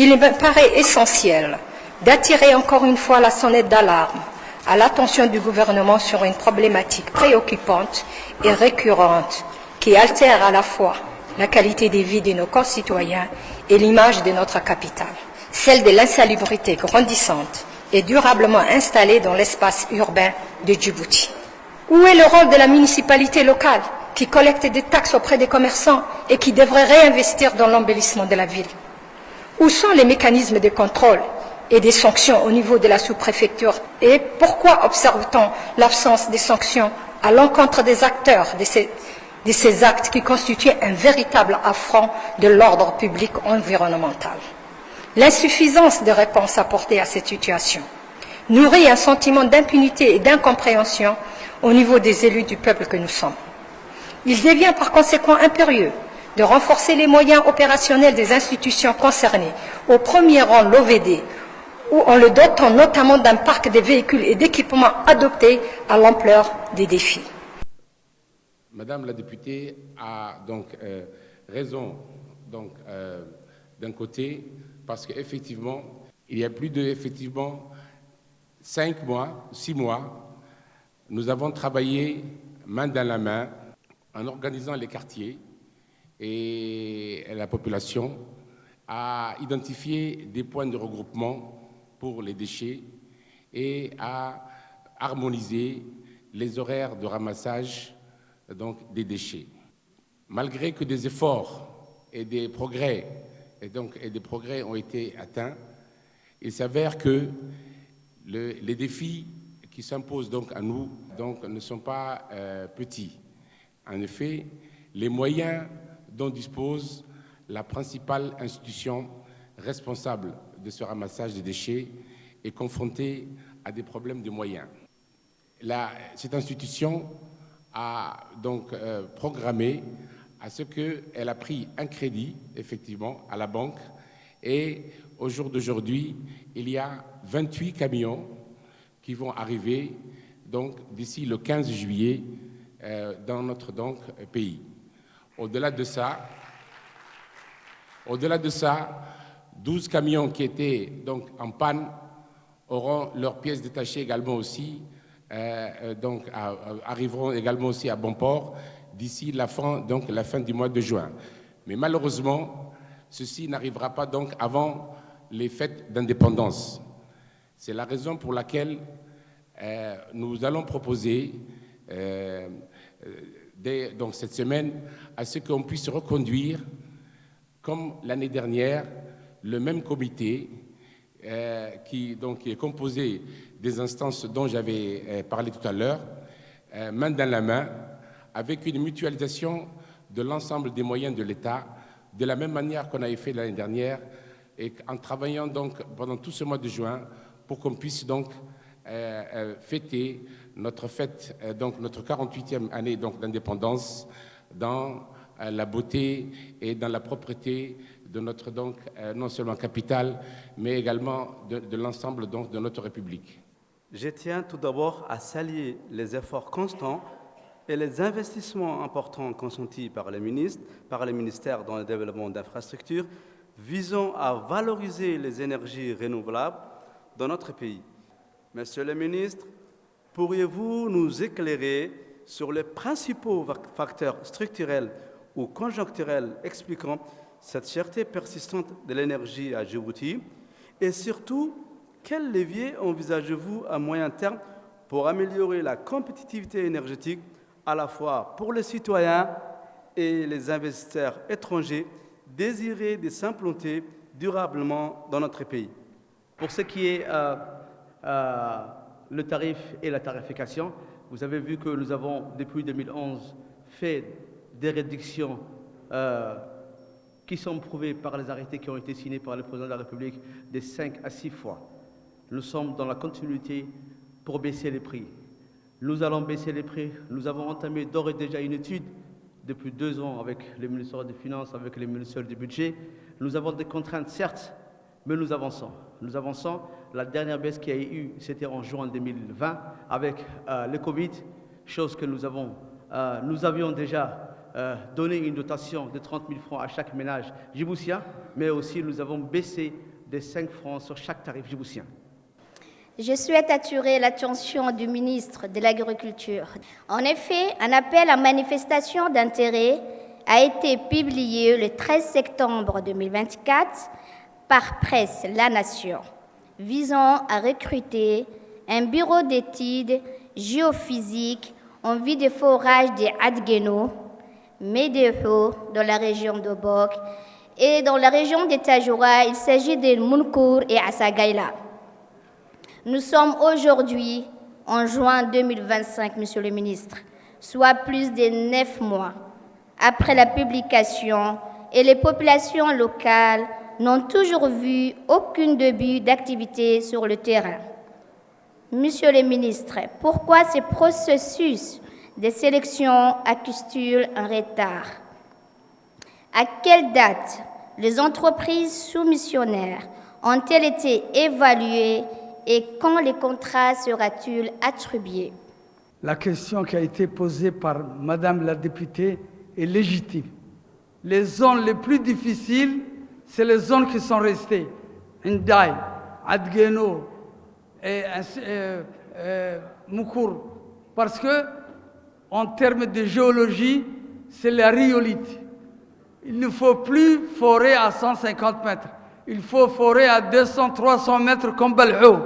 Il me paraît essentiel d'attirer encore une fois la sonnette d'alarme à l'attention du gouvernement sur une problématique préoccupante et récurrente qui altère à la fois la qualité de vie de nos concitoyens et l'image de notre capitale, celle de l'insalubrité grandissante et durablement installée dans l'espace urbain de Djibouti. Où est le rôle de la municipalité locale qui collecte des taxes auprès des commerçants et qui devrait réinvestir dans l'embellissement de la ville? Où sont les mécanismes de contrôle et des sanctions au niveau de la sous-préfecture? Et pourquoi observe-t-on l'absence des sanctions à l'encontre des acteurs de ces actes qui constituent un véritable affront de l'ordre public environnemental? L'insuffisance de réponses apportées à cette situation nourrit un sentiment d'impunité et d'incompréhension au niveau des élus du peuple que nous sommes. Il devient par conséquent impérieux de renforcer les moyens opérationnels des institutions concernées, au premier rang l'OVD, en le dotant notamment d'un parc de véhicules et d'équipements adaptés à l'ampleur des défis. Madame la députée a donc raison d'un côté, parce qu'effectivement, il y a plus de 5 mois, 6 mois, nous avons travaillé main dans la main en organisant les quartiers et la population à identifier des points de regroupement pour les déchets et à harmoniser les horaires de ramassage des déchets. Malgré que des efforts et des progrès ont été atteints, il s'avère que les défis qui s'imposent à nous ne sont pas petits. En effet, les moyens dont dispose la principale institution responsable de ce ramassage des déchets est confrontée à des problèmes de moyens. Cette institution a programmé à ce qu'elle a pris un crédit, effectivement, à la banque, et au jour d'aujourd'hui, il y a 28 camions qui vont arriver d'ici le 15 juillet dans notre pays. Au-delà de ça, 12 camions qui étaient en panne auront leurs pièces détachées également aussi, arriveront également aussi à bon port d'ici la fin du mois de juin. Mais malheureusement, ceci n'arrivera pas avant les fêtes d'indépendance. C'est la raison pour laquelle nous allons proposer cette semaine à ce qu'on puisse reconduire, comme l'année dernière, le même comité qui est composé des instances dont j'avais parlé tout à l'heure, main dans la main, avec une mutualisation de l'ensemble des moyens de l'État, de la même manière qu'on avait fait l'année dernière, et en travaillant pendant tout ce mois de juin pour qu'on puisse fêter notre fête, notre 48e année d'indépendance dans la beauté et dans la propreté de notre non seulement capitale, mais également de l'ensemble de notre République. Je tiens tout d'abord à saluer les efforts constants et les investissements importants consentis par les ministères dans le développement d'infrastructures visant à valoriser les énergies renouvelables dans notre pays. Monsieur le ministre, pourriez-vous nous éclairer sur les principaux facteurs structurels ou conjoncturels expliquant cette cherté persistante de l'énergie à Djibouti? Et surtout, quels leviers envisagez-vous à moyen terme pour améliorer la compétitivité énergétique à la fois pour les citoyens et les investisseurs étrangers désirés de s'implanter durablement dans notre pays? Pour ce qui est le tarif et la tarification, vous avez vu que nous avons, depuis 2011, fait des réductions qui sont prouvées par les arrêtés qui ont été signés par le président de la République de 5 à 6 fois. Nous sommes dans la continuité pour baisser les prix. Nous allons baisser les prix. Nous avons entamé d'ores et déjà une étude depuis 2 ans avec le ministère des Finances, avec le ministère du Budget. Nous avons des contraintes, certes, mais nous avançons. Nous avançons. La dernière baisse qu'il y a eu, c'était en juin 2020 avec le Covid, chose que nous avions déjà donné une dotation de 30 000 francs à chaque ménage djiboutien, mais aussi nous avons baissé de 5 francs sur chaque tarif djiboutien. Je souhaite attirer l'attention du ministre de l'Agriculture. En effet, un appel à manifestation d'intérêt a été publié le 13 septembre 2024 par Presse La Nation, visant à recruter un bureau d'études géophysiques en vue de forage des Adgueno, Médého dans la région de Bok et dans la région de Tajoura, il s'agit de Mounkour et Assagaïla. Nous sommes aujourd'hui en juin 2025, Monsieur le ministre, soit plus de 9 mois après la publication et les populations locales n'ont toujours vu aucun début d'activité sur le terrain. Monsieur le ministre, pourquoi ce processus de sélection accuse-t-il un retard? À quelle date les entreprises soumissionnaires ont-elles été évaluées et quand les contrats sera-t-il attribué? La question qui a été posée par Madame la députée est légitime. Les zones les plus difficiles, c'est les zones qui sont restées. Ndaï, Adgueno et Moukour. Parce que, en termes de géologie, c'est la rhyolite. Il ne faut plus forer à 150 mètres. Il faut forer à 200, 300 mètres comme Balhou.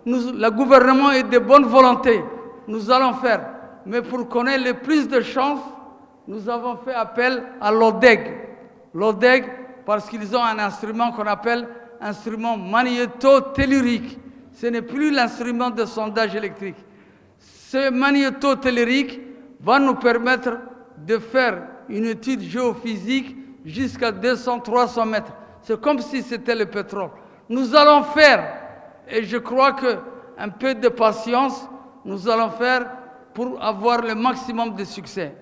Le gouvernement est de bonne volonté. Nous allons faire. Mais pour connaître le plus de chances, nous avons fait appel à l'ODEG. L'ODEG, parce qu'ils ont un instrument qu'on appelle instrument magnétotellurique. Ce n'est plus l'instrument de sondage électrique. Ce magnétotellurique va nous permettre de faire une étude géophysique jusqu'à 200-300 mètres. C'est comme si c'était le pétrole. Nous allons faire, et je crois qu'un peu de patience, nous allons faire pour avoir le maximum de succès.